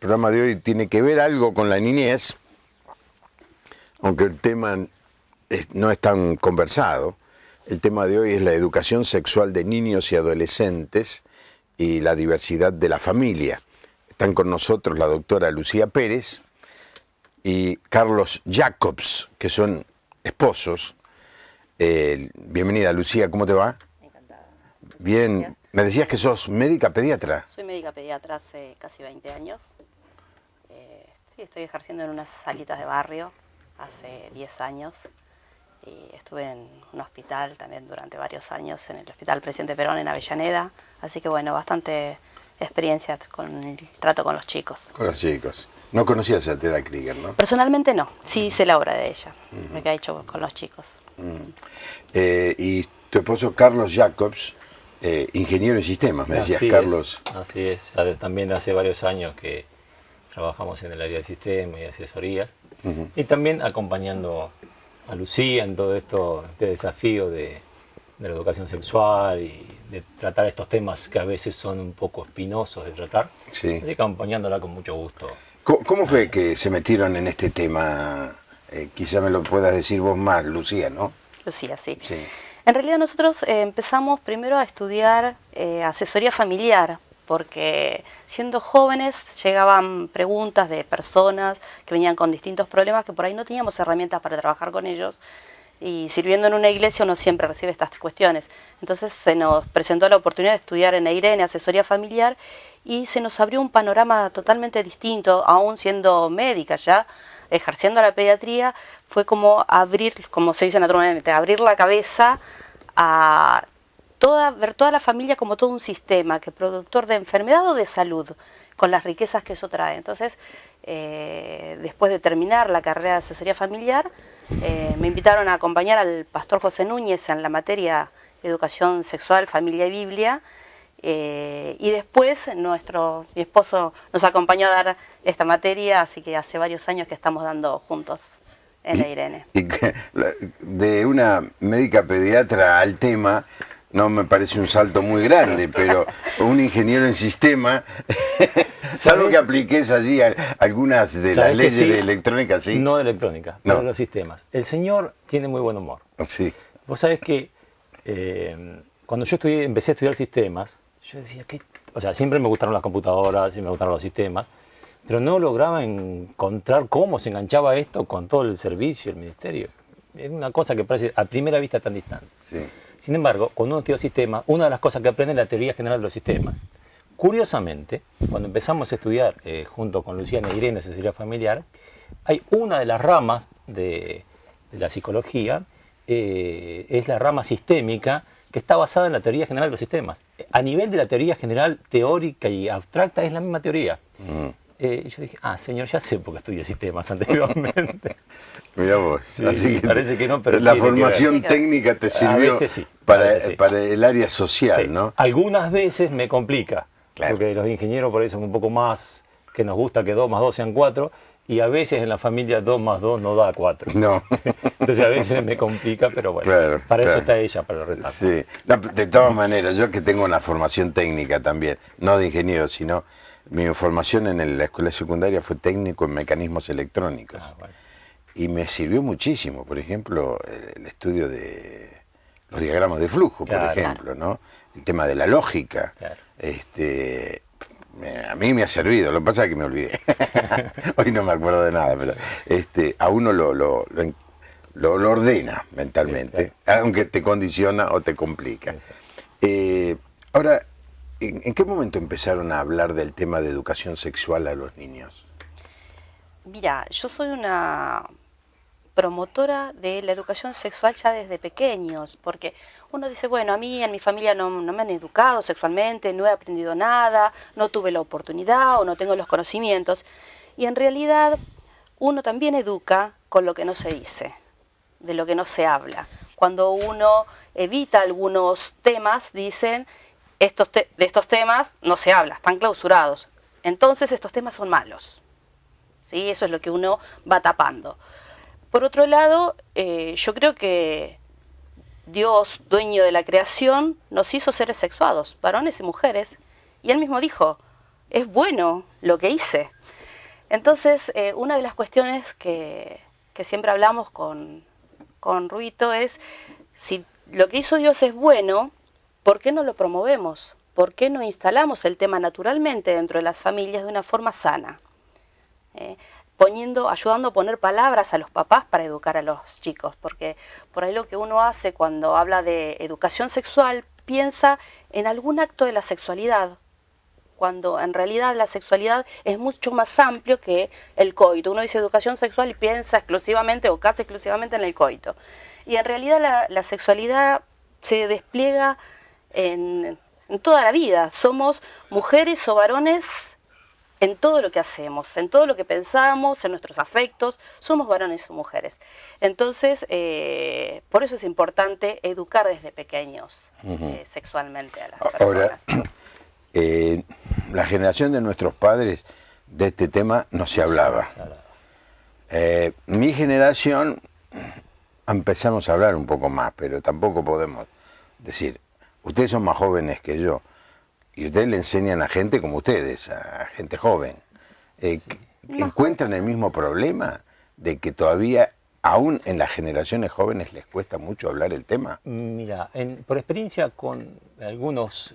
programa de hoy tiene que ver algo con la niñez, aunque el tema no es tan conversado. El tema de hoy es la educación sexual de niños y adolescentes y la diversidad de la familia. Están con nosotros la doctora Lucía Pérez y Carlos Jacobs, que son esposos. Bienvenida, Lucía, ¿cómo te va? Encantada. Bien. Gracias. Me decías que sos médica pediatra. Soy médica pediatra hace casi 20 años. Sí, estoy ejerciendo en unas salitas de barrio hace 10 años. Y estuve en un hospital también durante varios años, en el Hospital Presidente Perón en Avellaneda. Así que bueno, bastante experiencia con el trato con los chicos. Con los chicos. No conocías a Teda Krieger, ¿no? Personalmente no, sí hice la obra de ella, lo que ha hecho con los chicos. Y tu esposo Carlos Jacobs, ingeniero en sistemas, me decías, Carlos. Así es, ya también hace varios años que trabajamos en el área de sistemas y asesorías, y también acompañando a Lucía en todo este desafío de la educación sexual y de tratar estos temas que a veces son un poco espinosos de tratar, Sí. así que acompañándola con mucho gusto. ¿Cómo fue que se metieron en este tema? Quizá me lo puedas decir vos más, Lucía, ¿no? Lucía, sí. Sí. En realidad nosotros empezamos primero a estudiar asesoría familiar, porque siendo jóvenes llegaban preguntas de personas que venían con distintos problemas que por ahí no teníamos herramientas para trabajar con ellos, y sirviendo en una iglesia uno siempre recibe estas cuestiones. Entonces se nos presentó la oportunidad de estudiar en EIRENE, asesoría familiar, y se nos abrió un panorama totalmente distinto, aún siendo médica ya, ejerciendo la pediatría. Fue como abrir, como se dice naturalmente, abrir la cabeza a ver toda la familia como todo un sistema, que productor de enfermedad o de salud, con las riquezas que eso trae. Entonces, después de terminar la carrera de asesoría familiar, me invitaron a acompañar al pastor José Núñez en la materia Educación Sexual, Familia y Biblia, y después mi esposo nos acompañó a dar esta materia, así que hace varios años que estamos dando juntos en EIRENE. Y de una médica pediatra al tema, no me parece un salto muy grande, pero un ingeniero en sistema, salvo que apliques allí algunas de las leyes sí? de electrónica, ¿sí? No de electrónica, No. pero de los sistemas. El señor tiene muy buen humor. Sí. Vos sabés que cuando yo empecé a estudiar sistemas, yo decía que, o sea, siempre me gustaron las computadoras, siempre me gustaron los sistemas, pero no lograba encontrar cómo se enganchaba esto con todo el servicio, el ministerio. Es una cosa que parece a primera vista tan distante. Sí. Sin embargo, cuando uno estudia sistemas, una de las cosas que aprende es la teoría general de los sistemas. Curiosamente, cuando empezamos a estudiar junto con Luciana e Irene, asesoría familiar, hay una de las ramas de la psicología, es la rama sistémica, que está basada en la teoría general de los sistemas. A nivel de la teoría general, teórica y abstracta, es la misma teoría. Yo dije, señor, ya sé por qué estudié sistemas anteriormente. Mirá vos. Sí, así que parece que no, pero la tiene que formación ver. técnica te sirvió veces sí, para, a veces sí. para el área social, Sí. ¿no? Algunas veces me complica, Claro. porque los ingenieros por ahí son un poco más, que nos gusta que 2 más 2 sean 4, y a veces en la familia 2 más 2 no da 4. No. Entonces a veces me complica, pero bueno, Claro, para claro. eso está ella, para retar. Sí. No, de todas maneras, yo que tengo una formación técnica también, no de ingeniero, sino mi formación en la escuela secundaria fue técnico en mecanismos electrónicos. Bueno. Y me sirvió muchísimo, por ejemplo, el estudio de los diagramas de flujo, Claro. por ejemplo, ¿no? El tema de la lógica. Claro. A mí me ha servido, lo que pasa es que me olvidé. Hoy no me acuerdo de nada, pero a uno lo ordena mentalmente, Sí, aunque te condiciona o te complica. Ahora, ¿en qué momento empezaron a hablar del tema de educación sexual a los niños? Mira, yo soy una promotora de la educación sexual ya desde pequeños, porque uno dice, bueno, a mí en mi familia no me han educado sexualmente, no he aprendido nada, no tuve la oportunidad o no tengo los conocimientos, y en realidad uno también educa con lo que no se dice, de lo que no se habla. Cuando uno evita algunos temas, dicen, de estos temas no se habla, están clausurados, entonces estos temas son malos. ¿Sí? Eso es lo que uno va tapando. Por otro lado, yo creo que Dios, dueño de la creación, nos hizo seres sexuados, varones y mujeres, y Él mismo dijo, es bueno lo que hice. Entonces, una de las cuestiones que siempre hablamos con Ruito es, si lo que hizo Dios es bueno, ¿por qué no lo promovemos? ¿Por qué no instalamos el tema naturalmente dentro de las familias de una forma sana? Ayudando a poner palabras a los papás para educar a los chicos, porque por ahí lo que uno hace cuando habla de educación sexual, piensa en algún acto de la sexualidad, cuando en realidad la sexualidad es mucho más amplio que el coito. Uno dice educación sexual y piensa exclusivamente o casi exclusivamente en el coito. Y en realidad la sexualidad se despliega en toda la vida. Somos mujeres o varones en todo lo que hacemos, en todo lo que pensamos, en nuestros afectos, somos varones o mujeres. Entonces, por eso es importante educar desde pequeños sexualmente a las personas. Ahora, la generación de nuestros padres de este tema no se hablaba. Mi generación empezamos a hablar un poco más, pero tampoco podemos decir, ustedes son más jóvenes que yo. Y ustedes le enseñan a gente como ustedes, a gente joven. ¿Encuentran el mismo problema de que todavía, aún en las generaciones jóvenes, les cuesta mucho hablar el tema? Mira, por experiencia con algunos,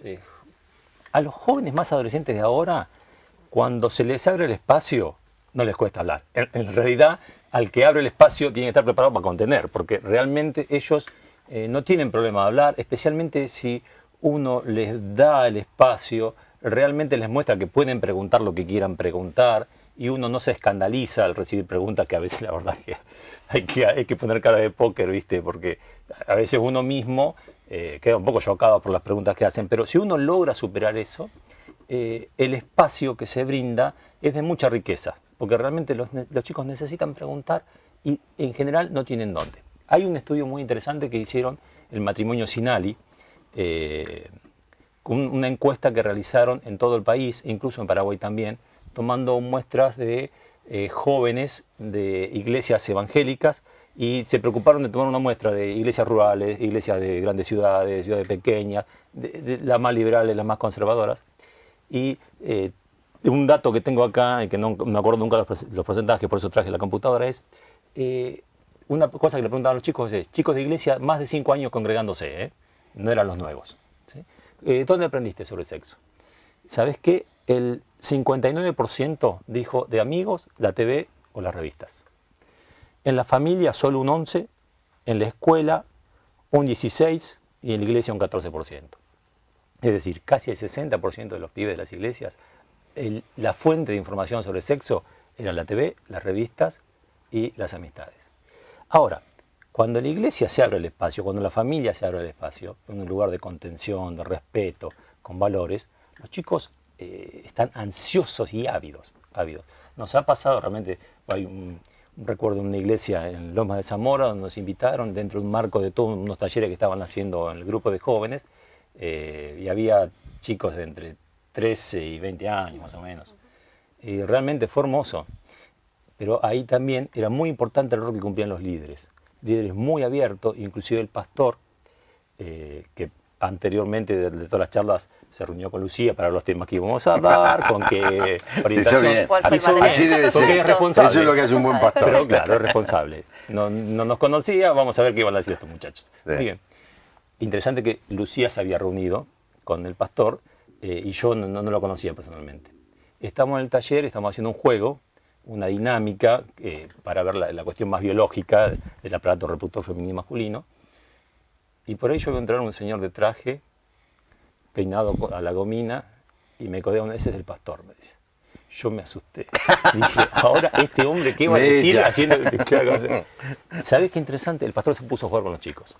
a los jóvenes más adolescentes de ahora, cuando se les abre el espacio, no les cuesta hablar. En realidad, al que abre el espacio tiene que estar preparado para contener, porque realmente ellos no tienen problema de hablar, especialmente si uno les da el espacio, realmente les muestra que pueden preguntar lo que quieran preguntar y uno no se escandaliza al recibir preguntas, que a veces la verdad que hay que poner cara de póker, ¿viste? Porque a veces uno mismo queda un poco chocado por las preguntas que hacen, pero si uno logra superar eso, el espacio que se brinda es de mucha riqueza, porque realmente los chicos necesitan preguntar y en general no tienen dónde. Hay un estudio muy interesante que hicieron el matrimonio Sinali, con una encuesta que realizaron en todo el país, incluso en Paraguay también, tomando muestras de jóvenes de iglesias evangélicas y se preocuparon de tomar una muestra de iglesias rurales, iglesias de grandes ciudades, ciudades pequeñas, de las más liberales, las más conservadoras. Y un dato que tengo acá, y que no me acuerdo nunca los porcentajes, por eso traje la computadora, es una cosa que le preguntaban a los chicos, es chicos de iglesia más de 5 años congregándose, no eran los nuevos. ¿Sí? ¿Dónde aprendiste sobre sexo? ¿Sabes qué? El 59% dijo de amigos, la TV o las revistas. En la familia solo un 11%, en la escuela un 16% y en la iglesia un 14%. Es decir, casi el 60% de los pibes de las iglesias, la fuente de información sobre sexo eran la TV, las revistas y las amistades. Ahora, cuando la iglesia se abre el espacio, cuando la familia se abre el espacio, en un lugar de contención, de respeto, con valores, los chicos están ansiosos y ávidos. Nos ha pasado realmente, hay un recuerdo de una iglesia en Lomas de Zamora, donde nos invitaron dentro de un marco de todos unos talleres que estaban haciendo en el grupo de jóvenes, y había chicos de entre 13 y 20 años más o menos. Y realmente fue hermoso. Pero ahí también era muy importante el rol que cumplían los líderes muy abiertos, inclusive el pastor, que anteriormente de todas las charlas se reunió con Lucía para los temas que íbamos a dar, con qué orientación. Así debe ser. Es responsable. Eso es lo que hace un buen pastor. Pero claro, es responsable. No nos conocía, vamos a ver qué iban a decir estos muchachos. Sí. Muy bien. Interesante que Lucía se había reunido con el pastor y yo no lo conocía personalmente. Estamos en el taller, estamos haciendo un juego, una dinámica para ver la cuestión más biológica del aparato reproductor femenino y masculino. Y por ahí yo veo entrar un señor de traje, peinado a la gomina, y me codea, ese es el pastor, me dice. Yo me asusté. Y dije, ahora este hombre, ¿qué va a decir? ¿Sabés qué interesante? El pastor se puso a jugar con los chicos.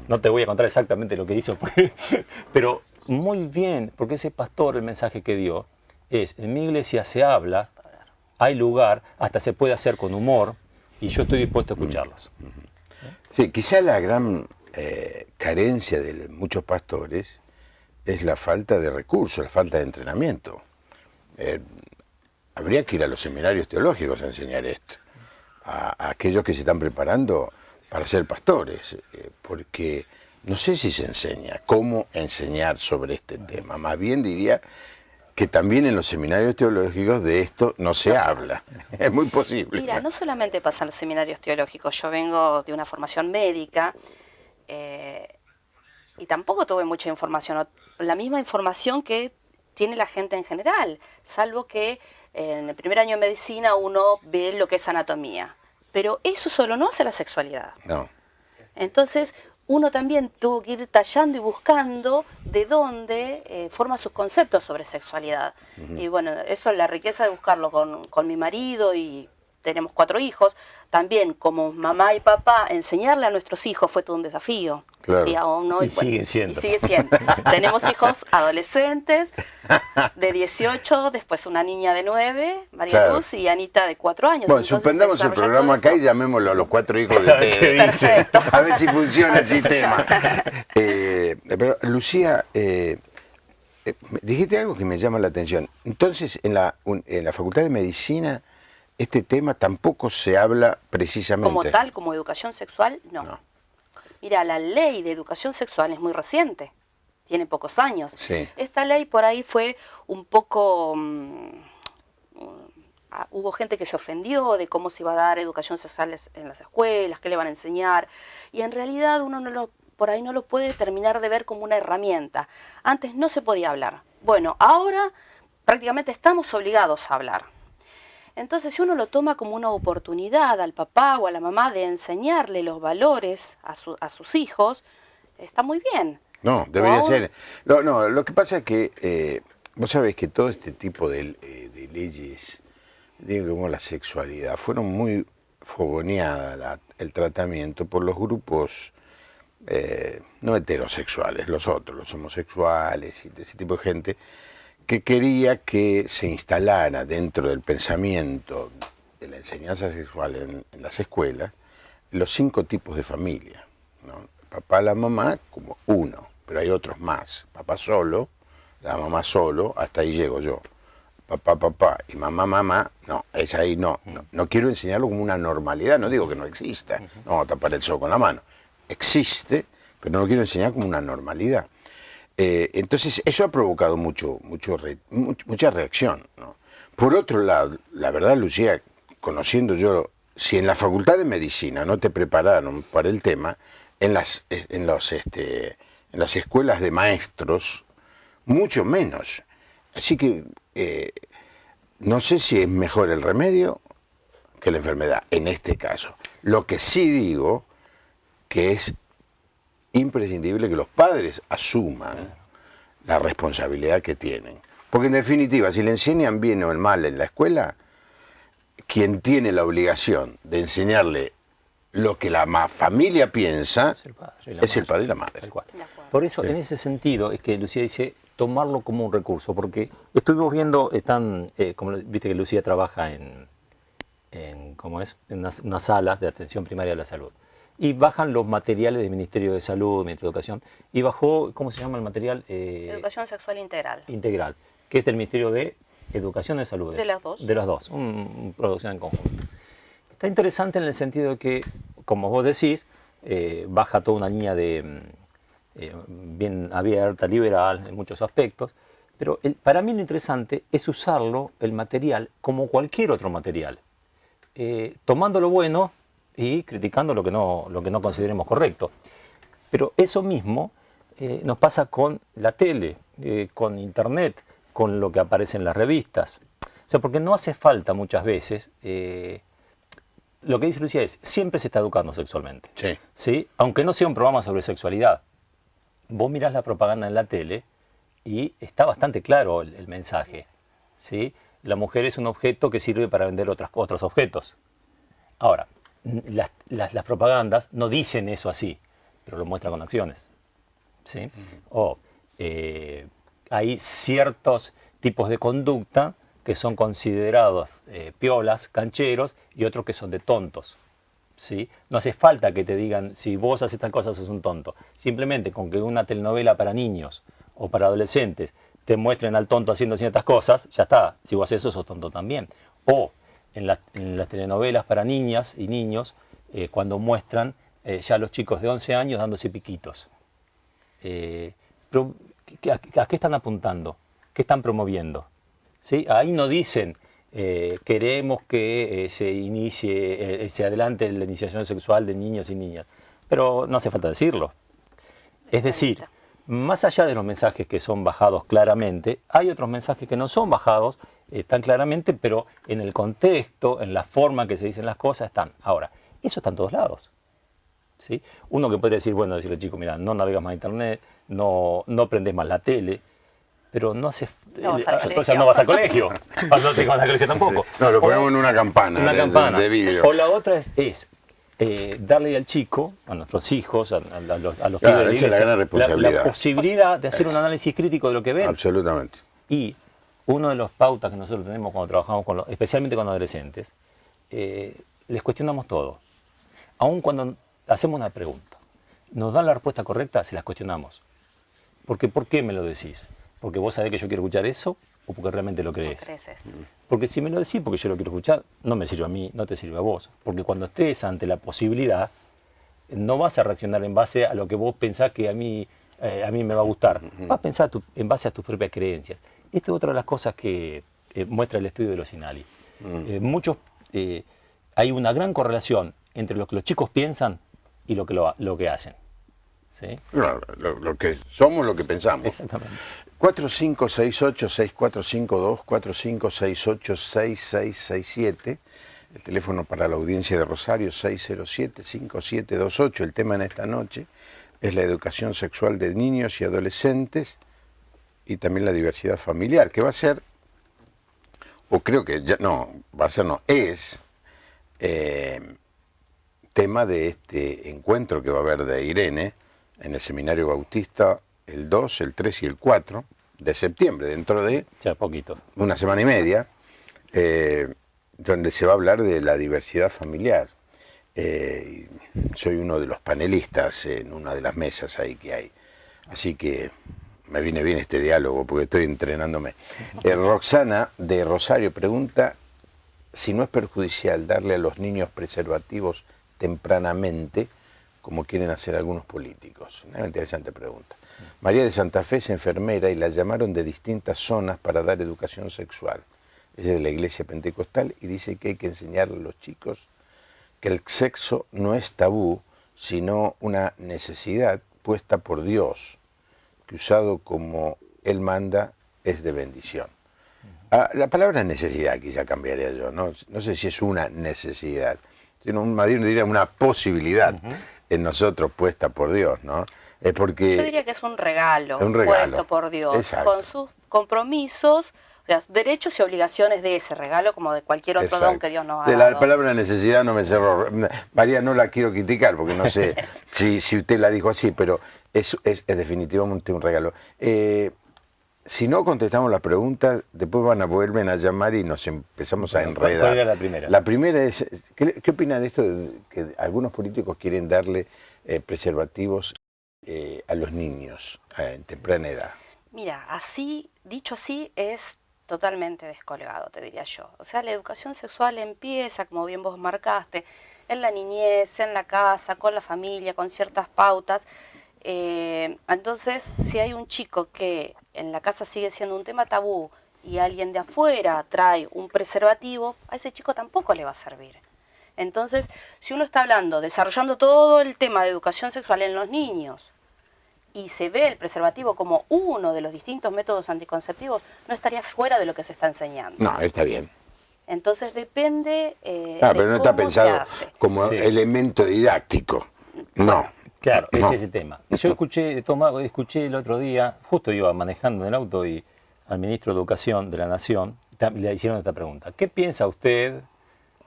No te voy a contar exactamente lo que hizo, pero muy bien, porque ese pastor, el mensaje que dio es, en mi iglesia se habla, hay lugar, hasta se puede hacer con humor, y yo estoy dispuesto a escucharlos. Sí, quizá la gran carencia de muchos pastores es la falta de recursos, la falta de entrenamiento. Habría que ir a los seminarios teológicos a enseñar esto, a aquellos que se están preparando para ser pastores, porque no sé si se enseña cómo enseñar sobre este tema. Más bien diría que también en los seminarios teológicos de esto no se habla. Es muy posible. Mira, no solamente pasa en los seminarios teológicos, yo vengo de una formación médica y tampoco tuve mucha información, la misma información que tiene la gente en general, salvo que en el primer año de medicina uno ve lo que es anatomía, pero eso solo no hace la sexualidad. No. Entonces, uno también tuvo que ir tallando y buscando de dónde forma sus conceptos sobre sexualidad. Y bueno, eso es la riqueza de buscarlo con mi marido y tenemos 4 hijos. También como mamá y papá, enseñarle a nuestros hijos fue todo un desafío. Claro. Sí, aún no, Y siguen siendo. Y sigue siendo. Tenemos hijos adolescentes de 18, después una niña de 9, María Claro. Luz, y Anita de 4 años. Bueno, Entonces, suspendamos el desarrollar programa todo acá y eso. llamémoslo a los 4 hijos de ustedes. Perfecto. A ver si funciona el Así sistema. funciona. Pero Lucía, dijiste algo que me llama la atención. Entonces, en la Facultad de Medicina, este tema tampoco se habla precisamente. Como tal, como educación sexual, no. Mira, la ley de educación sexual es muy reciente, tiene pocos años. Sí. Esta ley por ahí fue un poco... hubo gente que se ofendió de cómo se iba a dar educación sexual en las escuelas, qué le van a enseñar, y en realidad uno por ahí no lo puede terminar de ver como una herramienta. Antes no se podía hablar. Bueno, ahora prácticamente estamos obligados a hablar. Entonces, si uno lo toma como una oportunidad al papá o a la mamá de enseñarle los valores a sus hijos, está muy bien. No, debería ¿No? ser. No, lo que pasa es que vos sabés que todo este tipo de leyes, digo, como la sexualidad, fueron muy fogoneadas el tratamiento por los grupos no heterosexuales, los otros, los homosexuales y ese tipo de gente, que quería que se instalara dentro del pensamiento de la enseñanza sexual en las escuelas los 5 tipos de familia, ¿no? El papá, la mamá como uno, pero hay otros más. Papá solo, la mamá solo, hasta ahí llego yo. Papá y mamá, no, es ahí no. No quiero enseñarlo como una normalidad, no digo que no exista, no vamos a tapar el sol con la mano. Existe, pero no lo quiero enseñar como una normalidad. Entonces, eso ha provocado mucha reacción, ¿no? Por otro lado, la verdad, Lucía, conociendo yo, si en la Facultad de Medicina no te prepararon para el tema, en las escuelas de maestros, mucho menos. Así que no sé si es mejor el remedio que la enfermedad, en este caso. Lo que sí digo, que es imprescindible que los padres asuman la responsabilidad que tienen. Porque en definitiva, si le enseñan bien o mal en la escuela, quien tiene la obligación de enseñarle lo que la familia piensa es el padre y la madre. Tal cual. Por eso, en ese sentido, es que Lucía dice tomarlo como un recurso, porque estuvimos viendo, como viste que Lucía trabaja en unas salas de atención primaria a la salud. Y bajan los materiales del Ministerio de Salud, Ministerio de Educación, y bajó, ¿cómo se llama el material? Educación sexual integral. Integral, que es del Ministerio de Educación y de Salud. De las dos. De las dos, una producción en conjunto. Está interesante en el sentido de que, como vos decís, baja toda una línea de bien abierta, liberal, en muchos aspectos, pero para mí lo interesante es usarlo, el material, como cualquier otro material, tomando lo bueno y criticando lo que no consideremos correcto. Pero eso mismo nos pasa con la tele, con internet, con lo que aparece en las revistas. O sea, porque no hace falta muchas veces, lo que dice Lucía es, siempre se está educando sexualmente. Sí. ¿Sí? Aunque no sea un programa sobre sexualidad. Vos mirás la propaganda en la tele y está bastante claro el mensaje. ¿Sí? La mujer es un objeto que sirve para vender otros objetos. Ahora, las propagandas no dicen eso así, pero lo muestran con acciones. ¿Sí? O hay ciertos tipos de conducta que son considerados piolas, cancheros, y otros que son de tontos. ¿Sí? No hace falta que te digan, si vos haces estas cosas sos un tonto. Simplemente con que una telenovela para niños o para adolescentes te muestren al tonto haciendo ciertas cosas, ya está. Si vos haces eso, sos tonto también. O en las telenovelas para niñas y niños, cuando muestran ya a los chicos de 11 años dándose piquitos. Pero, ¿a qué están apuntando? ¿qué están promoviendo? ¿Sí? Ahí no dicen, queremos que se inicie, se adelante la iniciación sexual de niños y niñas, pero no hace falta decirlo. Es decir, más allá de los mensajes que son bajados claramente, hay otros mensajes que no son bajados tan claramente, pero en el contexto, en la forma que se dicen las cosas, están. Ahora, eso está en todos lados. ¿Sí? Uno que puede decir, bueno, decirle al chico, mira, no navegas más internet, no prendes más la tele, pero no hace... No vas al o sea, no vas al colegio. No te vas al colegio tampoco. No, lo ponemos en una campana. Una campana. De vidrio. O la otra es darle al chico, a nuestros hijos, a los Claro, pibes de la esa es la iglesia, gran responsabilidad. la posibilidad de hacer un análisis crítico de lo que ven. Absolutamente. Y uno de los pautas que nosotros tenemos cuando trabajamos, especialmente con adolescentes, les cuestionamos todo. Aun cuando hacemos una pregunta, nos dan la respuesta correcta, se las cuestionamos. Porque, ¿por qué me lo decís? ¿Porque vos sabés que yo quiero escuchar eso o porque realmente lo crees? Porque si me lo decís porque yo lo quiero escuchar, no me sirve a mí, no te sirve a vos. Porque cuando estés ante la posibilidad, no vas a reaccionar en base a lo que vos pensás que a mí me va a gustar. Vas a pensar en base a tus propias creencias. Esta es otra de las cosas que muestra el estudio de los INALI. Hay una gran correlación entre lo que los chicos piensan y lo que hacen. ¿Sí? Claro, lo que somos, lo que pensamos. Exactamente. 4568-6452, 4568-6667, el teléfono para la audiencia de Rosario, 607-5728. El tema en esta noche es la educación sexual de niños y adolescentes y también la diversidad familiar, que va a ser, o creo que ya, no, va a ser, no, es tema de este encuentro que va a haber de Irene en el Seminario Bautista el 2, el 3 y el 4 de septiembre, dentro de poquito. una semana y media, donde se va a hablar de la diversidad familiar. Soy uno de los panelistas en una de las mesas ahí que hay. Así que me viene bien este diálogo porque estoy entrenándome. Roxana de Rosario pregunta si no es perjudicial darle a los niños preservativos tempranamente, como quieren hacer algunos políticos. Una interesante pregunta. María de Santa Fe es enfermera y la llamaron de distintas zonas para dar educación sexual. Ella es de la iglesia pentecostal y dice que hay que enseñarle a los chicos que el sexo no es tabú, sino una necesidad puesta por Dios, que usado como Él manda es de bendición. La palabra necesidad quizá cambiaría yo, no sé si es una necesidad, sino más bien diría una posibilidad en nosotros puesta por Dios, ¿no? Es porque yo diría que es un regalo, regalo puesto por Dios, exacto, con sus compromisos, o sea, derechos y obligaciones de ese regalo, como de cualquier otro exacto don que Dios nos ha de dado. la palabra necesidad no me cerró. María, no la quiero criticar porque no sé si usted la dijo así, pero es definitivamente un regalo. Si no contestamos las preguntas, después vuelven a llamar y nos empezamos a enredar. ¿Cuál era la primera? La primera es, ¿qué opina de esto de que algunos políticos quieren darle preservativos a los niños en temprana edad? Mira, dicho así, es totalmente descolgado, te diría yo. O sea, la educación sexual empieza, como bien vos marcaste, en la niñez, en la casa, con la familia, con ciertas pautas. Entonces, si hay un chico que en la casa sigue siendo un tema tabú y alguien de afuera trae un preservativo, a ese chico tampoco le va a servir. Entonces, si uno está desarrollando todo el tema de educación sexual en los niños y se ve el preservativo como uno de los distintos métodos anticonceptivos, no estaría fuera de lo que se está enseñando. No, está bien. Entonces depende pero no está pensado como elemento didáctico. No. Claro, ese es el tema. Yo escuché el otro día, justo iba manejando en el auto y al ministro de Educación de la Nación le hicieron esta pregunta. ¿Qué piensa usted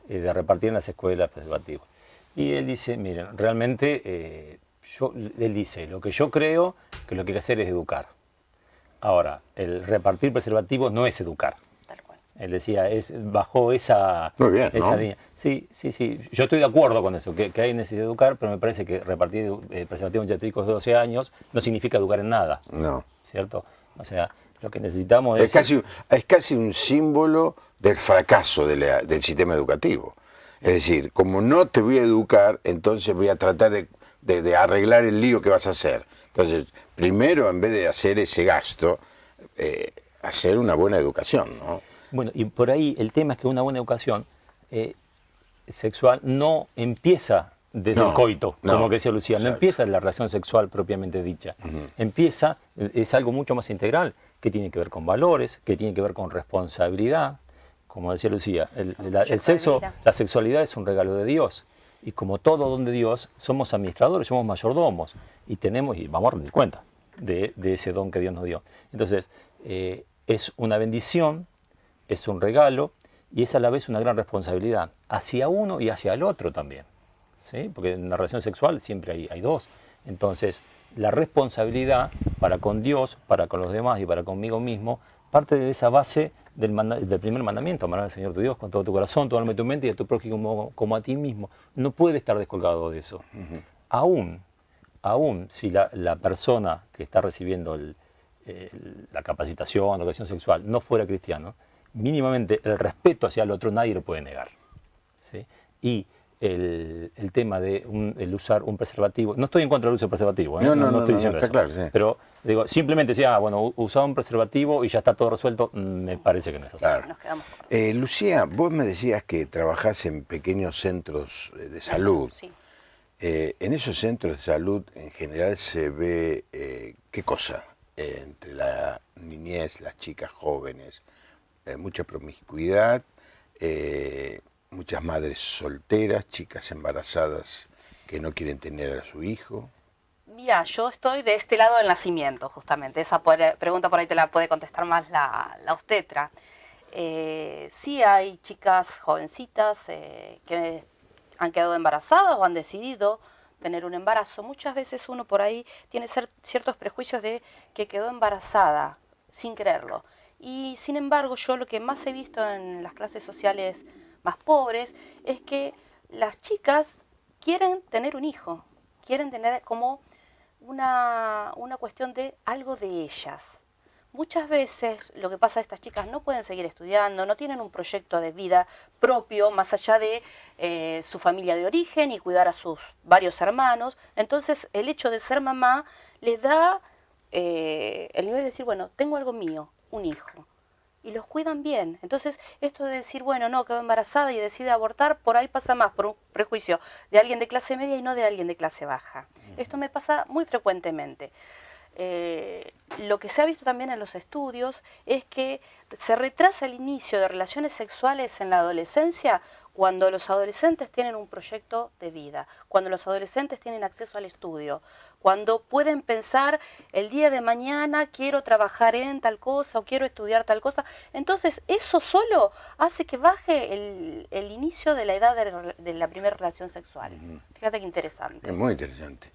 de repartir en las escuelas preservativos? Y él dice, miren, realmente, él dice, lo que yo creo que lo que hay que hacer es educar. Ahora, el repartir preservativos no es educar. Él decía, bajó esa línea. Sí. Yo estoy de acuerdo con eso, que hay necesidad de educar, pero me parece que repartir preservativos entre chicos de 12 años no significa educar en nada. No. ¿Cierto? O sea, lo que necesitamos es casi un símbolo del fracaso del sistema educativo. Es decir, como no te voy a educar, entonces voy a tratar de arreglar el lío que vas a hacer. Entonces, primero, en vez de hacer ese gasto, hacer una buena educación, ¿no? Bueno, y por ahí el tema es que una buena educación sexual no empieza desde el coito, como que decía Lucía, no empieza en la relación sexual propiamente dicha. Empieza, es algo mucho más integral, que tiene que ver con valores, que tiene que ver con responsabilidad. Como decía Lucía, el sexo, la sexualidad es un regalo de Dios. Y como todo don de Dios, somos administradores, somos mayordomos. Y vamos a rendir cuenta de ese don que Dios nos dio. Entonces, es una bendición, es un regalo, y es a la vez una gran responsabilidad hacia uno y hacia el otro también, ¿sí? Porque en una relación sexual siempre hay dos. Entonces, la responsabilidad para con Dios, para con los demás y para conmigo mismo, parte de esa base del primer mandamiento: amarás al Señor tu Dios con todo tu corazón, tu alma y tu mente, y a tu prójimo como a ti mismo. No puede estar descolgado de eso. Aún si la persona que está recibiendo la capacitación, la educación sexual, no fuera cristiano, mínimamente el respeto hacia el otro nadie lo puede negar, ¿sí? Y el tema de el usar un preservativo, no estoy en contra del uso del preservativo, no estoy diciendo eso, claro, sí. Pero digo, simplemente decía, usar un preservativo y ya está todo resuelto, me parece que no es así. Claro. Nos quedamos. Lucía, vos me decías que trabajás en pequeños centros de salud. Sí. En esos centros de salud en general se ve, ¿qué cosa? Entre la niñez, las chicas jóvenes, mucha promiscuidad, muchas madres solteras, chicas embarazadas que no quieren tener a su hijo. Mira, yo estoy de este lado del nacimiento, justamente. Esa pregunta por ahí te la puede contestar más la obstetra. Sí hay chicas jovencitas que han quedado embarazadas o han decidido tener un embarazo. Muchas veces uno por ahí tiene ciertos prejuicios de que quedó embarazada sin quererlo. Y sin embargo, yo lo que más he visto en las clases sociales más pobres es que las chicas quieren tener un hijo, quieren tener como una cuestión de algo de ellas. Muchas veces lo que pasa es que estas chicas no pueden seguir estudiando, no tienen un proyecto de vida propio más allá de su familia de origen y cuidar a sus varios hermanos. Entonces el hecho de ser mamá les da el nivel de decir, bueno, tengo algo mío, un hijo, y los cuidan bien. Entonces esto de decir, bueno, no, quedó embarazada y decide abortar, por ahí pasa más por un prejuicio de alguien de clase media y no de alguien de clase baja. Esto me pasa muy frecuentemente. Lo que se ha visto también en los estudios es que se retrasa el inicio de relaciones sexuales en la adolescencia cuando los adolescentes tienen un proyecto de vida, cuando los adolescentes tienen acceso al estudio, cuando pueden pensar el día de mañana quiero trabajar en tal cosa o quiero estudiar tal cosa. Entonces eso solo hace que baje el inicio de la edad de la primera relación sexual. Fíjate qué interesante. Es muy interesante.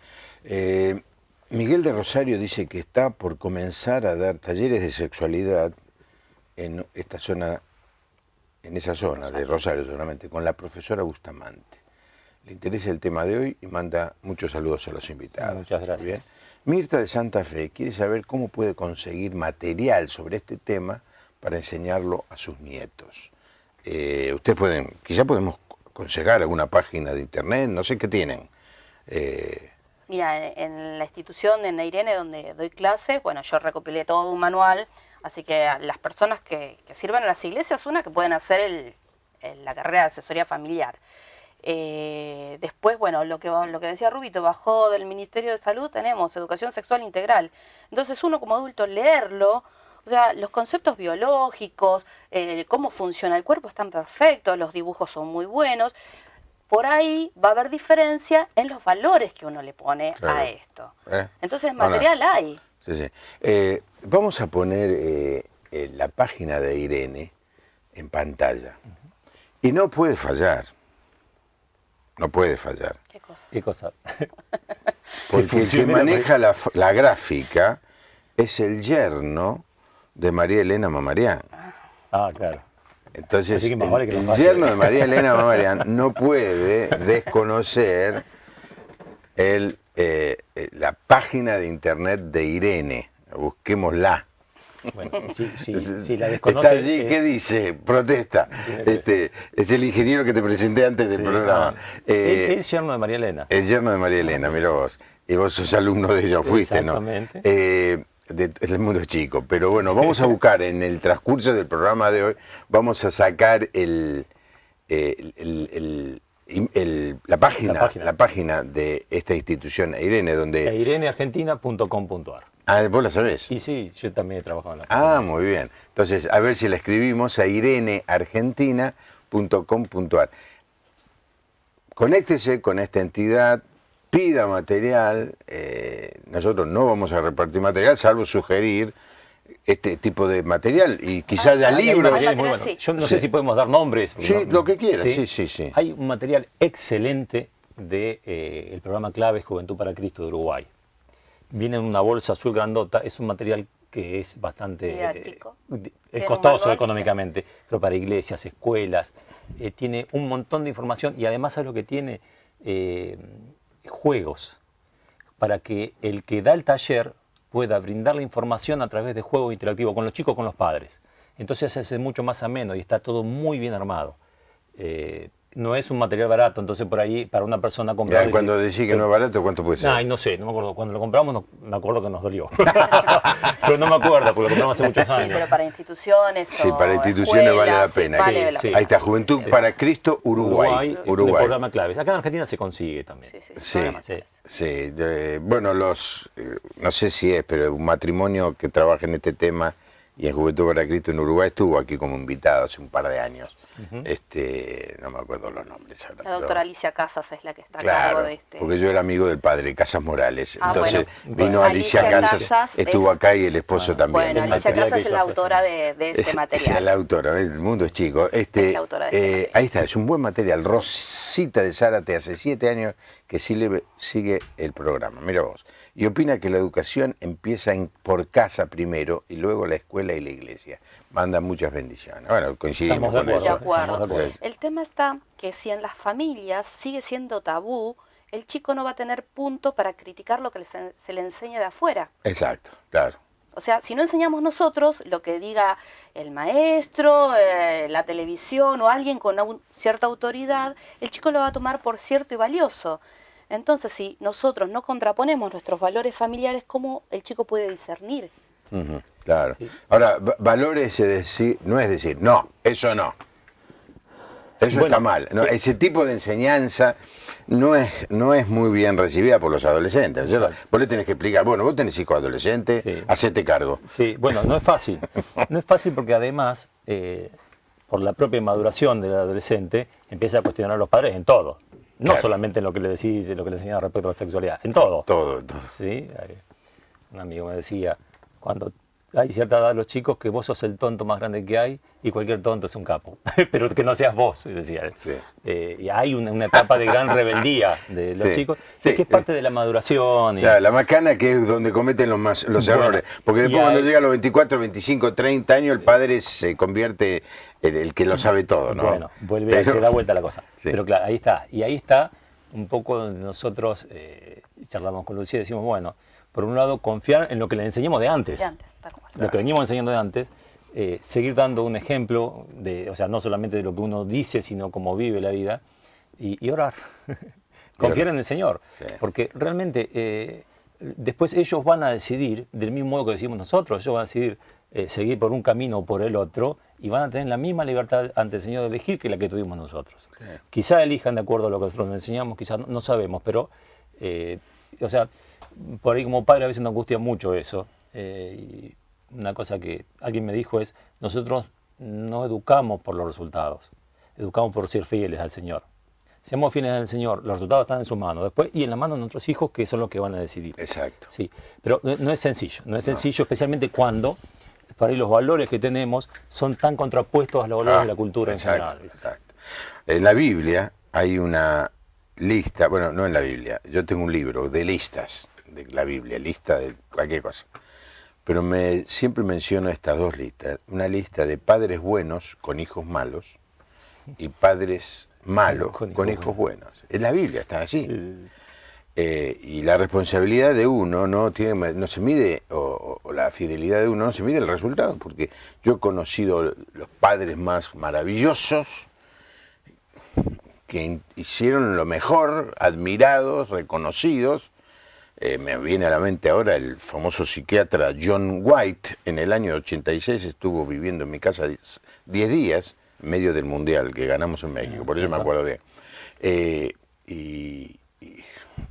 Miguel de Rosario dice que está por comenzar a dar talleres de sexualidad en esta zona, en esa zona de Rosario seguramente, con la profesora Bustamante. Le interesa el tema de hoy y manda muchos saludos a los invitados. Muchas gracias. ¿Bien? Mirta de Santa Fe quiere saber cómo puede conseguir material sobre este tema para enseñarlo a sus nietos. Quizá podemos aconsejar alguna página de internet, no sé qué tienen. Mira, en la institución, en Irene, donde doy clases, bueno, yo recopilé todo un manual, así que las personas que sirven en las iglesias, una que pueden hacer la carrera de asesoría familiar. Después, bueno, lo que decía Rubito, bajo del Ministerio de Salud tenemos educación sexual integral. Entonces uno como adulto leerlo, o sea, los conceptos biológicos, cómo funciona el cuerpo están perfectos, los dibujos son muy buenos. Por ahí va a haber diferencia en los valores que uno le pone a esto. Entonces material hay. Sí, sí. Vamos a poner la página de Irene en pantalla. Y no puede fallar. No puede fallar. ¿Qué cosa? ¿Qué cosa? Porque el que maneja la gráfica es el yerno de María Elena Mamarian. Ah, claro. Entonces, Así que más vale que el yerno de María Elena Mamarian no puede desconocer la página de internet de Irene. Busquémosla. Bueno, si la desconoce... Está allí, ¿qué dice? Protesta. Es el ingeniero que te presenté antes del programa. Es yerno de María Elena. El yerno de María Elena, mira vos. Y vos sos alumno de ella, fuiste, ¿no? Exactamente. el mundo es chico, pero bueno, vamos a buscar en el transcurso del programa de hoy, vamos a sacar la página de esta institución, Irene, donde... ireneargentina.com.ar. Ah, vos la sabés. Y sí, yo también he trabajado en la Ah, muy bien. Entonces, a ver si la escribimos a ireneargentina.com.ar. Conéctese con esta entidad, pida material. Nosotros no vamos a repartir material, salvo sugerir este tipo de material. Y quizás haya libros. Sí. Yo no sé si podemos dar nombres. Sí, no, lo que quieras. Sí. Hay un material excelente del el programa Claves Juventud para Cristo de Uruguay. Viene en una bolsa azul grandota, es un material que es bastante didáctico. Es costoso económicamente, pero para iglesias, escuelas, tiene un montón de información y además es lo que tiene juegos para que el que da el taller pueda brindar la información a través de juegos interactivos con los chicos, con los padres. Entonces se hace mucho más ameno y está todo muy bien armado. No es un material barato, entonces por ahí para una persona comprar... Ya, cuando decís que no es barato, ¿cuánto puede ser? Ay, no sé, no me acuerdo. Cuando lo compramos me acuerdo que nos dolió. Pero no me acuerdo porque lo compramos hace muchos años. Sí, pero para instituciones Sí, para instituciones vale la pena. Vale la pena. Ahí está, Juventud para Cristo, Uruguay. El programa Claves. Acá en Argentina se consigue también. Sí. Bueno, no sé si es, pero un matrimonio que trabaja en este tema y en Juventud para Cristo en Uruguay estuvo aquí como invitado hace un par de años. No me acuerdo los nombres ahora. La doctora Alicia Casas es la que está a claro, cargo de este. porque yo era amigo del padre Casas Morales. Entonces bueno, vino Alicia Casas, estuvo acá y el esposo también. Bueno, Alicia Casas es la autora de este material. Es la autora, el mundo es chico. Es la autora de este ahí está, es un buen material. Rosita de Zárate hace 7 años que sigue el programa. Mira vos. Y opina que la educación empieza por casa primero y luego la escuela y la iglesia. Manda muchas bendiciones. Bueno, coincidimos con eso. De acuerdo. El tema está que si en las familias sigue siendo tabú, el chico no va a tener punto para criticar lo que se le enseña de afuera. Exacto, claro. O sea, si no enseñamos nosotros lo que diga el maestro, la televisión o alguien con cierta autoridad, el chico lo va a tomar por cierto y valioso. Entonces, si nosotros no contraponemos nuestros valores familiares, ¿cómo el chico puede discernir? Claro. Sí. Ahora, valores no es decir, no, eso no. Eso está mal. No, ese tipo de enseñanza no es muy bien recibida por los adolescentes. Vos le tenés que explicar, bueno, vos tenés hijos adolescentes, hacete cargo. Sí, bueno, no es fácil. No es fácil porque además, por la propia maduración del adolescente, empieza a cuestionar a los padres en todo. No solamente en lo que le decís, en lo que le enseñas respecto a la sexualidad, en todo. Todo. ¿Sí? Un amigo me decía, cuando hay cierta edad de los chicos que vos sos el tonto más grande que hay y cualquier tonto es un capo, pero que no seas vos, decía él. Sí. Y hay una etapa de gran rebeldía de los chicos, que es parte de la maduración. Claro, la macana que es donde cometen los errores, porque después cuando llega a los 24, 25, 30 años el padre se convierte en el que lo sabe todo, ¿no? Bueno, se da vuelta la cosa. Pero claro, ahí está. Y ahí está un poco donde nosotros charlamos con Lucía y decimos, bueno, por un lado, confiar en lo que le enseñamos de antes. Tal cual. Lo que veníamos enseñando de antes, seguir dando un ejemplo, o sea, no solamente de lo que uno dice, sino cómo vive la vida, y orar. Confiar en el Señor. Sí. Porque realmente después ellos van a decidir, del mismo modo que decimos nosotros, ellos van a decidir seguir por un camino o por el otro, y van a tener la misma libertad ante el Señor de elegir que la que tuvimos nosotros. Sí. Quizá elijan de acuerdo a lo que nosotros nos enseñamos, quizá no sabemos, pero, o sea, por ahí como padre a veces nos angustia mucho eso. Y una cosa que alguien me dijo es, nosotros no educamos por los resultados, educamos por ser fieles al Señor. Seamos fieles al Señor, los resultados están en sus manos, después y en la mano de nuestros hijos, que son los que van a decidir. Exacto. Sí, pero no es sencillo, especialmente cuando por ahí los valores que tenemos son tan contrapuestos a los valores de la cultura en general. Exacto. En la Biblia hay una lista, bueno, no en la Biblia, yo tengo un libro de listas de la Biblia, lista de cualquier cosa. Pero siempre menciono estas dos listas. Una lista de padres buenos con hijos malos y padres malos con hijos buenos. En la Biblia están así. Sí. Y la responsabilidad de uno no se mide, o la fidelidad de uno no se mide el resultado, porque yo he conocido los padres más maravillosos que hicieron lo mejor, admirados, reconocidos, Me viene a la mente ahora el famoso psiquiatra John White, en el año 86 estuvo viviendo en mi casa 10 días, en medio del Mundial que ganamos en México, por eso me acuerdo bien.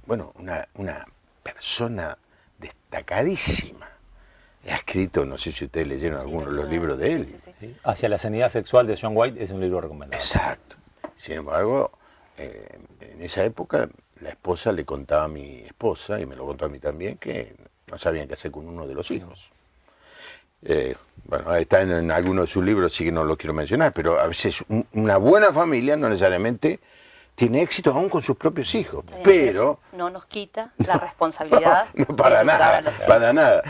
Bueno, una persona destacadísima. Ha escrito, no sé si ustedes leyeron algunos de los libros de él. Sí. Hacia la sanidad sexual de John White es un libro recomendado. Exacto. Sin embargo, en esa época la esposa le contaba a mi esposa, y me lo contó a mí también, que no sabían qué hacer con uno de los hijos. Bueno, está en alguno de sus libros, sí que no lo quiero mencionar, pero a veces una buena familia no necesariamente tiene éxito aún con sus propios hijos, pero no nos quita la responsabilidad. No, para nada, para nada.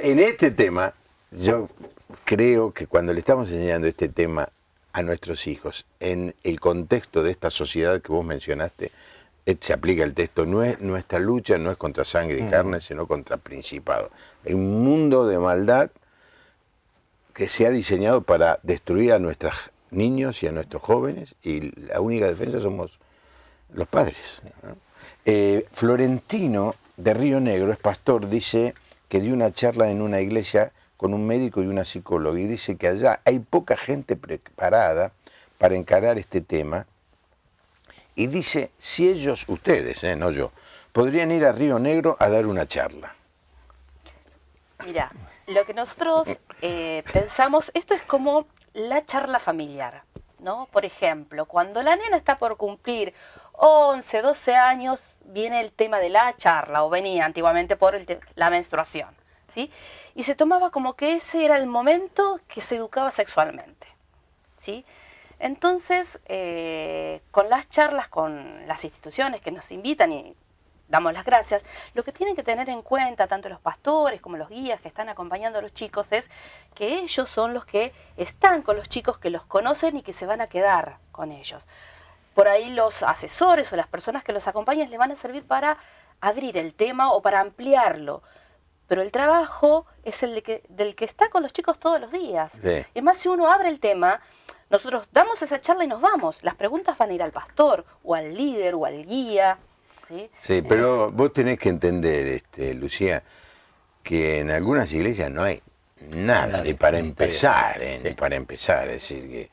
En este tema, yo creo que cuando le estamos enseñando este tema a nuestros hijos, en el contexto de esta sociedad que vos mencionaste, se aplica el texto, nuestra lucha no es contra sangre y carne, sino contra principados. Hay un mundo de maldad que se ha diseñado para destruir a nuestros niños y a nuestros jóvenes, y la única defensa somos los padres, ¿no? Florentino de Río Negro, es pastor, dice que dio una charla en una iglesia con un médico y una psicóloga, y dice que allá hay poca gente preparada para encarar este tema, y dice, si ellos, ustedes, no yo, podrían ir a Río Negro a dar una charla. Mira, lo que nosotros pensamos, esto es como la charla familiar, ¿no? Por ejemplo, cuando la nena está por cumplir 11, 12 años, viene el tema de la charla, o venía antiguamente por la menstruación, ¿sí? Y se tomaba como que ese era el momento que se educaba sexualmente, ¿sí? Entonces, con las charlas, con las instituciones que nos invitan y damos las gracias, lo que tienen que tener en cuenta tanto los pastores como los guías que están acompañando a los chicos es que ellos son los que están con los chicos, que los conocen y que se van a quedar con ellos. Por ahí los asesores o las personas que los acompañan les van a servir para abrir el tema o para ampliarlo. Pero el trabajo es el del que está con los chicos todos los días. Sí. Y más si uno abre el tema, nosotros damos esa charla y nos vamos. Las preguntas van a ir al pastor o al líder o al guía. Sí, pero vos tenés que entender, Lucía, que en algunas iglesias no hay nada, ni para empezar, ni para empezar, es decir,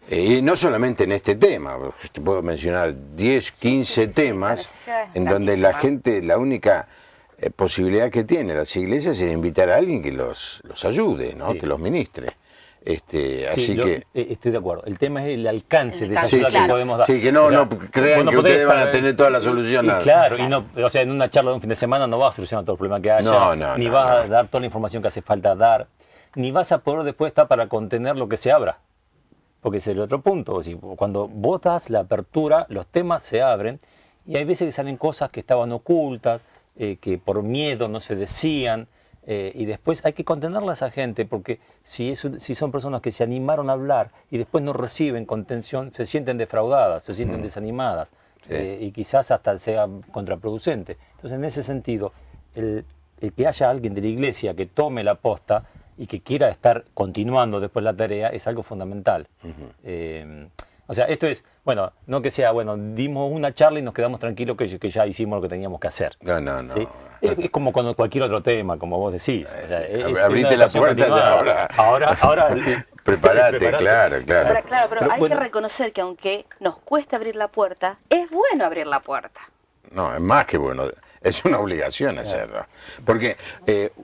que, y no solamente en este tema, te puedo mencionar 10, 15 temas en donde la gente, la única posibilidad que tiene las iglesias es invitar a alguien que los ayude, ¿no? Que los ministre. Así que estoy de acuerdo. El tema es el alcance de esa alcance, ayuda que podemos dar. Sí, que no crean que ustedes van a tener toda la solución. Claro, y no, o sea, en una charla de un fin de semana no vas a solucionar todo el problema que haya, ni vas a dar toda la información que hace falta dar, ni vas a poder después estar para contener lo que se abra. Porque ese es el otro punto. Cuando vos das la apertura, los temas se abren, y hay veces que salen cosas que estaban ocultas, que por miedo no se decían. Y después hay que contenerla a esa gente, porque si son personas que se animaron a hablar y después no reciben contención, se sienten defraudadas, se sienten desanimadas, y quizás hasta sea contraproducente. Entonces, en ese sentido, el que haya alguien de la iglesia que tome la posta y que quiera estar continuando después la tarea es algo fundamental. O sea, esto es, bueno, no que sea, bueno, dimos una charla y nos quedamos tranquilos que ya hicimos lo que teníamos que hacer. No. ¿Sí? Es como con cualquier otro tema, como vos decís. O sea, abrite la puerta ya ahora Prepárate, claro. Pero hay que reconocer que aunque nos cueste abrir la puerta, es bueno abrir la puerta. No, es más que bueno, es una obligación hacerlo. Porque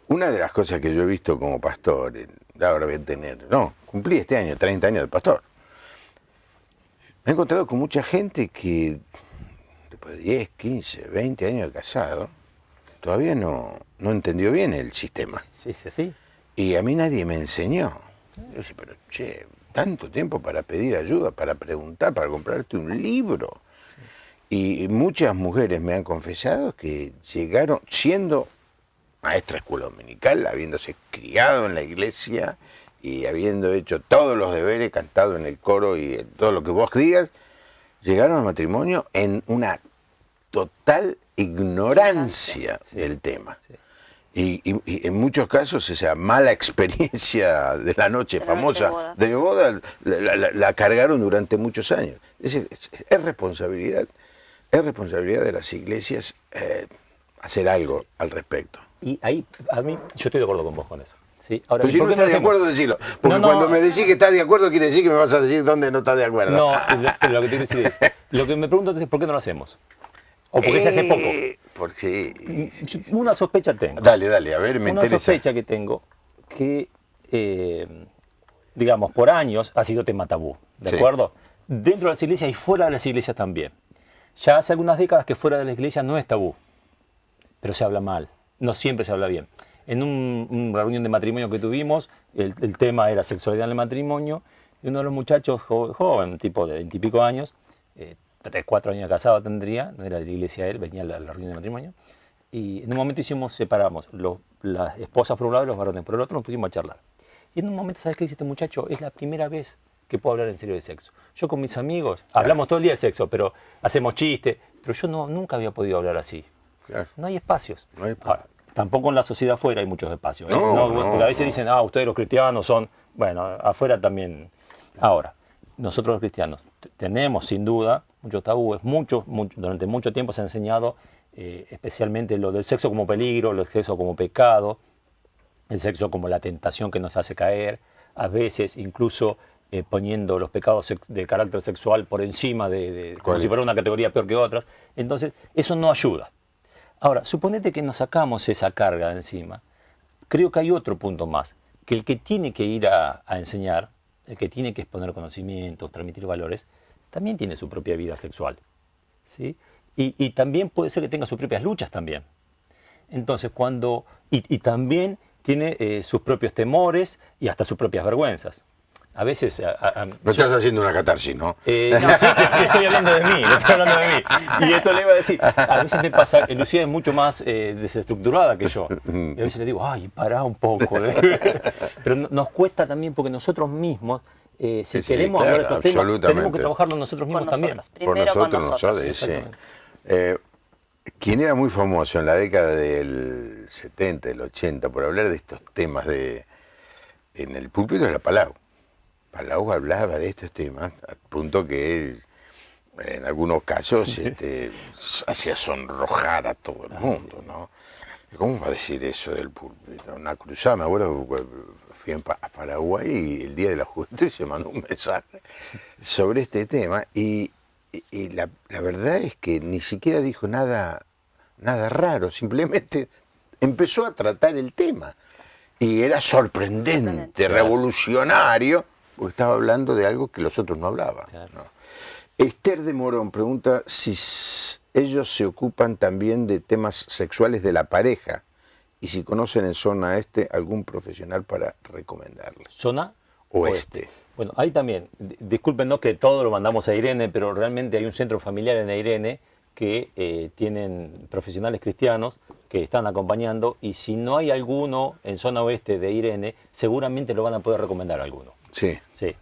una de las cosas que yo he visto como pastor, ahora voy a tener, cumplí este año 30 años de pastor. Me he encontrado con mucha gente que después de 10, 15, 20 años de casado, todavía no entendió bien el sistema. Sí. Y a mí nadie me enseñó. Yo decía, pero tanto tiempo para pedir ayuda, para preguntar, para comprarte un libro. Y muchas mujeres me han confesado que llegaron siendo maestra de escuela dominical, habiéndose criado en la iglesia y habiendo hecho todos los deberes, cantado en el coro y todo lo que vos digas, llegaron al matrimonio en una total ignorancia del tema. Sí. Y en muchos casos esa mala experiencia de la noche famosa de boda la cargaron durante muchos años. Es responsabilidad de las iglesias hacer algo al respecto. Y ahí, a mí, yo estoy de acuerdo con vos con eso. ¿Sí? Ahora, Pero si no ¿por qué estás lo de hacemos? acuerdo, decilo. Porque No, cuando me decís que estás de acuerdo, quiere decir que me vas a decir dónde no estás de acuerdo. No, pero lo que te quiero decir es, lo que me pregunto es, ¿por qué no lo hacemos? ¿O por qué se hace poco? Porque Una sospecha tengo. Dale, a ver, me Una interesa. sospecha que tengo que, digamos, por años ha sido tema tabú, ¿de Sí. acuerdo? Dentro de las iglesias y fuera de las iglesias también. Ya hace algunas décadas que fuera de las iglesias no es tabú, pero se habla mal, no siempre se habla bien. En una reunión de matrimonio que tuvimos, el tema era sexualidad en el matrimonio, y uno de los muchachos, joven, tipo de 20 y pico años, 3, 4 años de casado tendría, no era de la iglesia él, venía a la reunión de matrimonio, y en un momento separamos las esposas por un lado y los varones por el otro, nos pusimos a charlar. Y en un momento, ¿sabes qué dice este muchacho? Es la primera vez que puedo hablar en serio de sexo. Yo con mis amigos, hablamos todo el día de sexo, pero hacemos chistes, pero yo nunca había podido hablar así. Claro. No hay espacios. No hay espacio. Ahora, tampoco en la sociedad afuera hay muchos espacios. ¿eh? No, Porque a veces dicen, ustedes los cristianos son... Bueno, afuera también. Ahora, nosotros los cristianos tenemos sin duda muchos tabúes, durante mucho tiempo se ha enseñado especialmente lo del sexo como peligro, el sexo como pecado, el sexo como la tentación que nos hace caer, a veces incluso poniendo los pecados de carácter sexual por encima como si fuera una categoría peor que otras. Entonces, eso no ayuda. Ahora, suponete que nos sacamos esa carga de encima. Creo que hay otro punto más, que el que tiene que ir a enseñar, el que tiene que exponer conocimientos, transmitir valores, también tiene su propia vida sexual, ¿sí? Y también puede ser que tenga sus propias luchas también. Entonces, y también tiene sus propios temores y hasta sus propias vergüenzas. A veces... No estás haciendo una catarsis, ¿no? no, sí, estoy hablando de mí, estoy hablando de mí. Y esto le iba a decir, a veces me pasa, Lucía es mucho más desestructurada que yo. Y a veces le digo, ay, pará un poco. Pero nos cuesta también porque nosotros mismos, si queremos hablar de estos temas, tenemos que trabajarlo nosotros mismos también. Primero por nosotros, con nosotros. sí. Quien era muy famoso en la década del 70, del 80, por hablar de estos temas en el púlpito era Palau. Palau hablaba de estos temas, al punto que él, en algunos casos hacía sonrojar a todo el mundo, ¿no? ¿Cómo va a decir eso del púlpito? Una cruzada, me acuerdo, fui a Paraguay y el Día de la Juventud se mandó un mensaje sobre este tema y la verdad es que ni siquiera dijo nada raro, simplemente empezó a tratar el tema y era sorprendente, revolucionario, porque estaba hablando de algo que los otros no hablaban. Claro. ¿No? Esther de Morón pregunta si ellos se ocupan también de temas sexuales de la pareja y si conocen en zona este algún profesional para recomendarles. ¿Zona? Oeste. Bueno, ahí también, discúlpenos que todo lo mandamos a Irene, pero realmente hay un centro familiar en Irene que tienen profesionales cristianos que están acompañando y si no hay alguno en zona oeste de Irene, seguramente lo van a poder recomendar a alguno. Sí. Sí.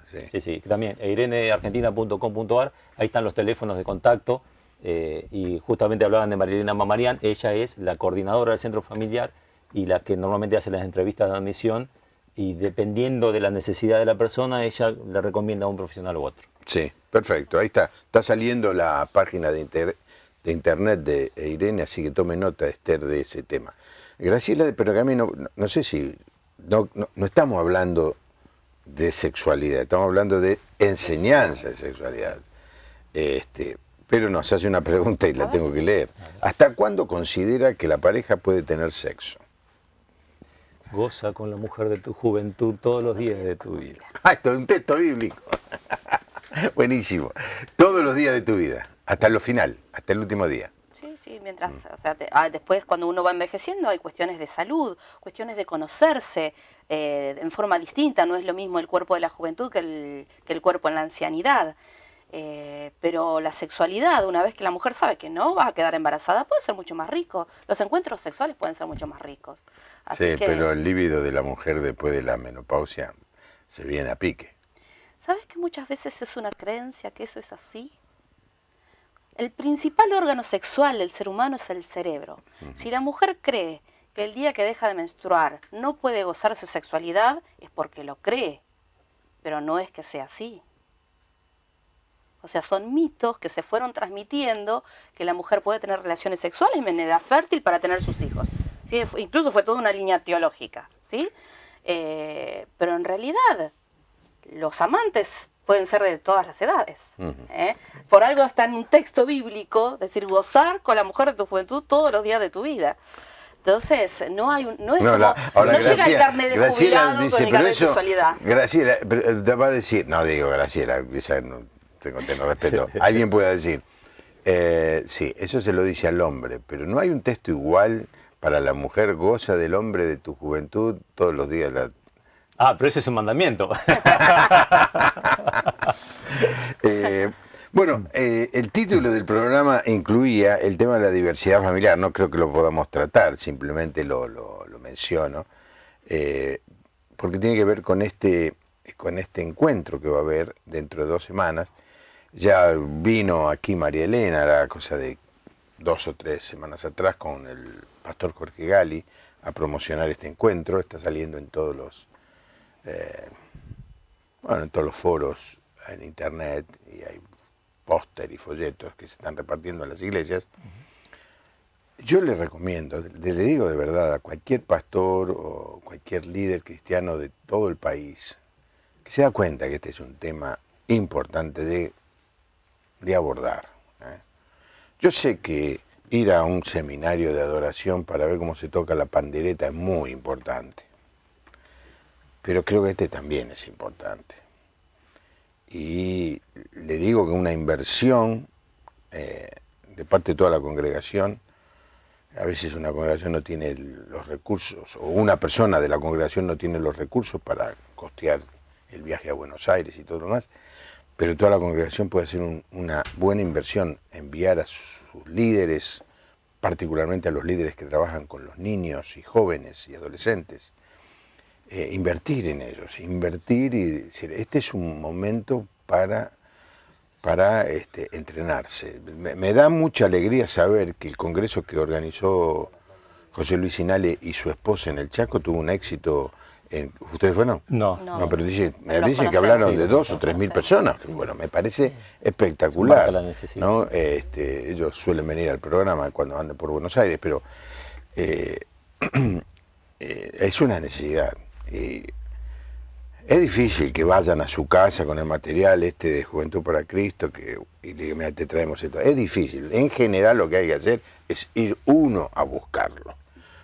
También, ireneargentina.com.ar, ahí están los teléfonos de contacto y justamente hablaban de Marilena Mamarian, ella es la coordinadora del centro familiar y la que normalmente hace las entrevistas de admisión y dependiendo de la necesidad de la persona, ella le recomienda a un profesional u otro. Sí, perfecto, ahí está. Está saliendo la página de internet de Irene, así que tome nota, Esther, de ese tema. Graciela, pero que a mí no sé si... No estamos hablando de sexualidad, estamos hablando de enseñanza de sexualidad. Pero nos hace una pregunta y la tengo que leer. ¿Hasta cuándo considera que la pareja puede tener sexo? Goza con la mujer de tu juventud todos los días de tu vida. Esto es un texto bíblico. Buenísimo. Todos los días de tu vida, hasta lo final, hasta el último día. Sí, mientras, o sea, después cuando uno va envejeciendo hay cuestiones de salud, cuestiones de conocerse en forma distinta, no es lo mismo el cuerpo de la juventud que el cuerpo en la ancianidad. Pero la sexualidad, una vez que la mujer sabe que no va a quedar embarazada, puede ser mucho más rico. Los encuentros sexuales pueden ser mucho más ricos. Así que, pero el líbido de la mujer después de la menopausia se viene a pique. ¿Sabes que muchas veces es una creencia que eso es así? El principal órgano sexual del ser humano es el cerebro. Si la mujer cree que el día que deja de menstruar no puede gozar su sexualidad, es porque lo cree, pero no es que sea así. O sea, son mitos que se fueron transmitiendo que la mujer puede tener relaciones sexuales en edad fértil para tener sus hijos. ¿Sí? Incluso fue toda una línea teológica, ¿sí? Pero en realidad los amantes pueden ser de todas las edades. Por algo está en un texto bíblico, es decir, gozar con la mujer de tu juventud todos los días de tu vida. Entonces, no hay no es No, como, ahora, no llega el carnet de Graciela jubilado dice, con el pero carnet de eso, sexualidad. Graciela te va a decir, no digo Graciela, esa no, tengo respeto. Alguien puede decir, sí, eso se lo dice al hombre, pero no hay un texto igual para la mujer, goza del hombre de tu juventud todos los días. Pero ese es un mandamiento. Bueno, el título del programa incluía el tema de la diversidad familiar. No creo que lo podamos tratar, simplemente lo menciono, porque tiene que ver con este encuentro que va a haber dentro de 2 semanas. Ya vino aquí María Elena, era cosa de 2 o 3 semanas atrás, con el pastor Jorge Gali a promocionar este encuentro. Está saliendo en todos los en todos los foros en internet, y hay póster y folletos que se están repartiendo en las iglesias. Yo le recomiendo, le digo de verdad a cualquier pastor o cualquier líder cristiano de todo el país que se da cuenta que este es un tema importante de abordar. Yo sé que ir a un seminario de adoración para ver cómo se toca la pandereta es muy importante, pero creo que este también es importante. Y le digo que una inversión de parte de toda la congregación, a veces una congregación no tiene los recursos, o una persona de la congregación no tiene los recursos para costear el viaje a Buenos Aires y todo lo demás, pero toda la congregación puede hacer una buena inversión, enviar a sus líderes, particularmente a los líderes que trabajan con los niños y jóvenes y adolescentes, invertir en ellos, invertir y decir, este es un momento para entrenarse. Me da mucha alegría saber que el congreso que organizó José Luis Sinale y su esposa en el Chaco tuvo un éxito. ¿Ustedes fueron? No, pero me Los dicen que conocemos. hablaron Sí, de los 2 o 3 mil personas. Bueno, me parece espectacular. Marca la necesidad. ¿No? Ellos suelen venir al programa cuando andan por Buenos Aires, pero es una necesidad. Es difícil que vayan a su casa con el material de Juventud para Cristo y le digan, mira, te traemos esto. Es difícil. En general lo que hay que hacer es ir uno a buscarlo.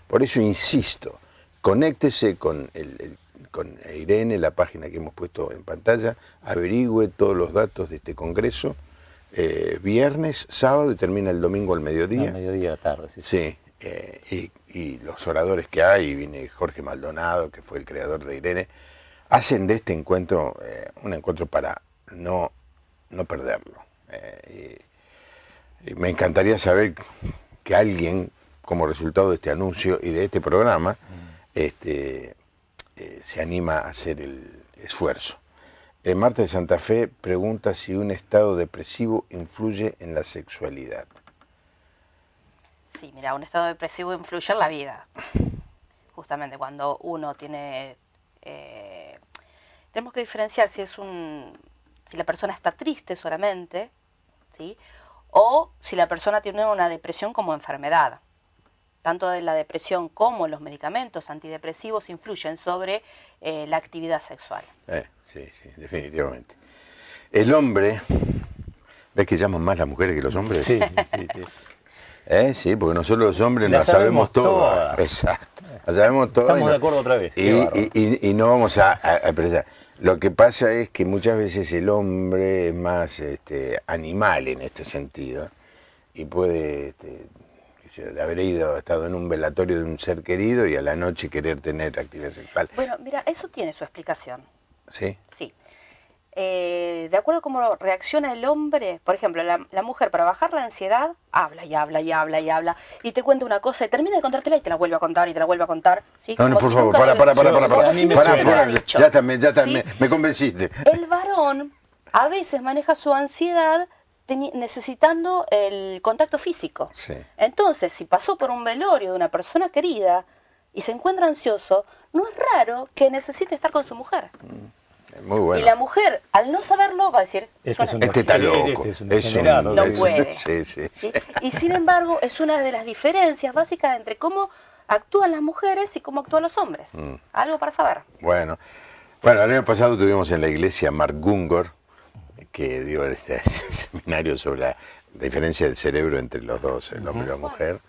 Por eso insisto, conéctese con Irene, la página que hemos puesto en pantalla, averigüe todos los datos de este congreso, viernes, sábado y termina el domingo al mediodía. Al mediodía de la tarde, sí. Sí, y los oradores que hay, viene Jorge Maldonado, que fue el creador de Irene, hacen de este encuentro un encuentro para no perderlo. Y me encantaría saber que alguien, como resultado de este anuncio y de este programa, se anima a hacer el esfuerzo. Marta de Santa Fe pregunta si un estado depresivo influye en la sexualidad. Sí, mira, un estado depresivo influye en la vida. Justamente cuando uno tiene... tenemos que diferenciar si la persona está triste solamente, ¿sí? O si la persona tiene una depresión como enfermedad. Tanto de la depresión como los medicamentos antidepresivos influyen sobre la actividad sexual. Sí, definitivamente. El hombre, ¿ves que llaman más las mujeres que los hombres? Sí. Sí, porque nosotros los hombres la sabemos todas. Exacto. La sabemos todas. Estamos de acuerdo otra vez. Y no vamos a apreciar. Lo que pasa es que muchas veces el hombre es más animal en este sentido y puede de haber estado en un velatorio de un ser querido y a la noche querer tener actividad sexual. Bueno, mira, eso tiene su explicación. ¿Sí? Sí. De acuerdo a cómo reacciona el hombre, por ejemplo, la mujer para bajar la ansiedad, habla y habla y habla y habla, y te cuenta una cosa y termina de contártela y te la vuelve a contar y te la vuelve a contar. ¿Sí? No, Como por si favor, nunca para. dicho. Ya está, ¿Sí? me convenciste. El varón a veces maneja su ansiedad necesitando el contacto físico. Sí. Entonces, si pasó por un velorio de una persona querida y se encuentra ansioso, no es raro que necesite estar con su mujer. Muy bueno. Y la mujer, al no saberlo, va a decir, Este es un Este está degenerado, loco. este es un Es un- degenerado. No es un- puede. Sí, sí, sí. ¿sí? Y sin embargo, es una de las diferencias básicas entre cómo actúan las mujeres y cómo actúan los hombres. Algo para saber. Bueno, el año pasado tuvimos en la iglesia a Mark Gungor, que dio este seminario sobre la diferencia del cerebro entre los dos, el hombre y la mujer.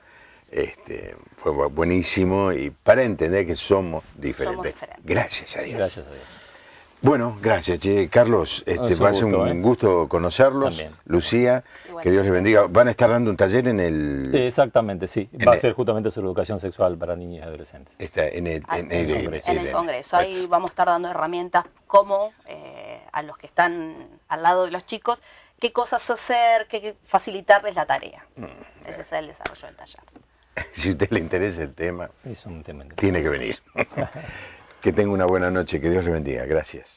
Fue buenísimo y para entender que somos diferentes. diferentes. Gracias a Dios. Gracias a Dios. Bueno, gracias, che. Carlos. Es un Va a ser gusto, un gusto conocerlos. También. Lucía, Igual. que Dios les bendiga. Van a estar dando un taller en el... Exactamente, sí. Va a ser justamente sobre educación sexual para niños y adolescentes. en el Congreso. En el Congreso. Ahí vamos a estar dando herramientas como a los que están al lado de los chicos, qué cosas hacer, qué facilitarles la tarea. Ese es el desarrollo del taller. Si a usted le interesa el tema, Es un tema interesante. tiene que venir. Que tenga una buena noche. Que Dios le bendiga. Gracias.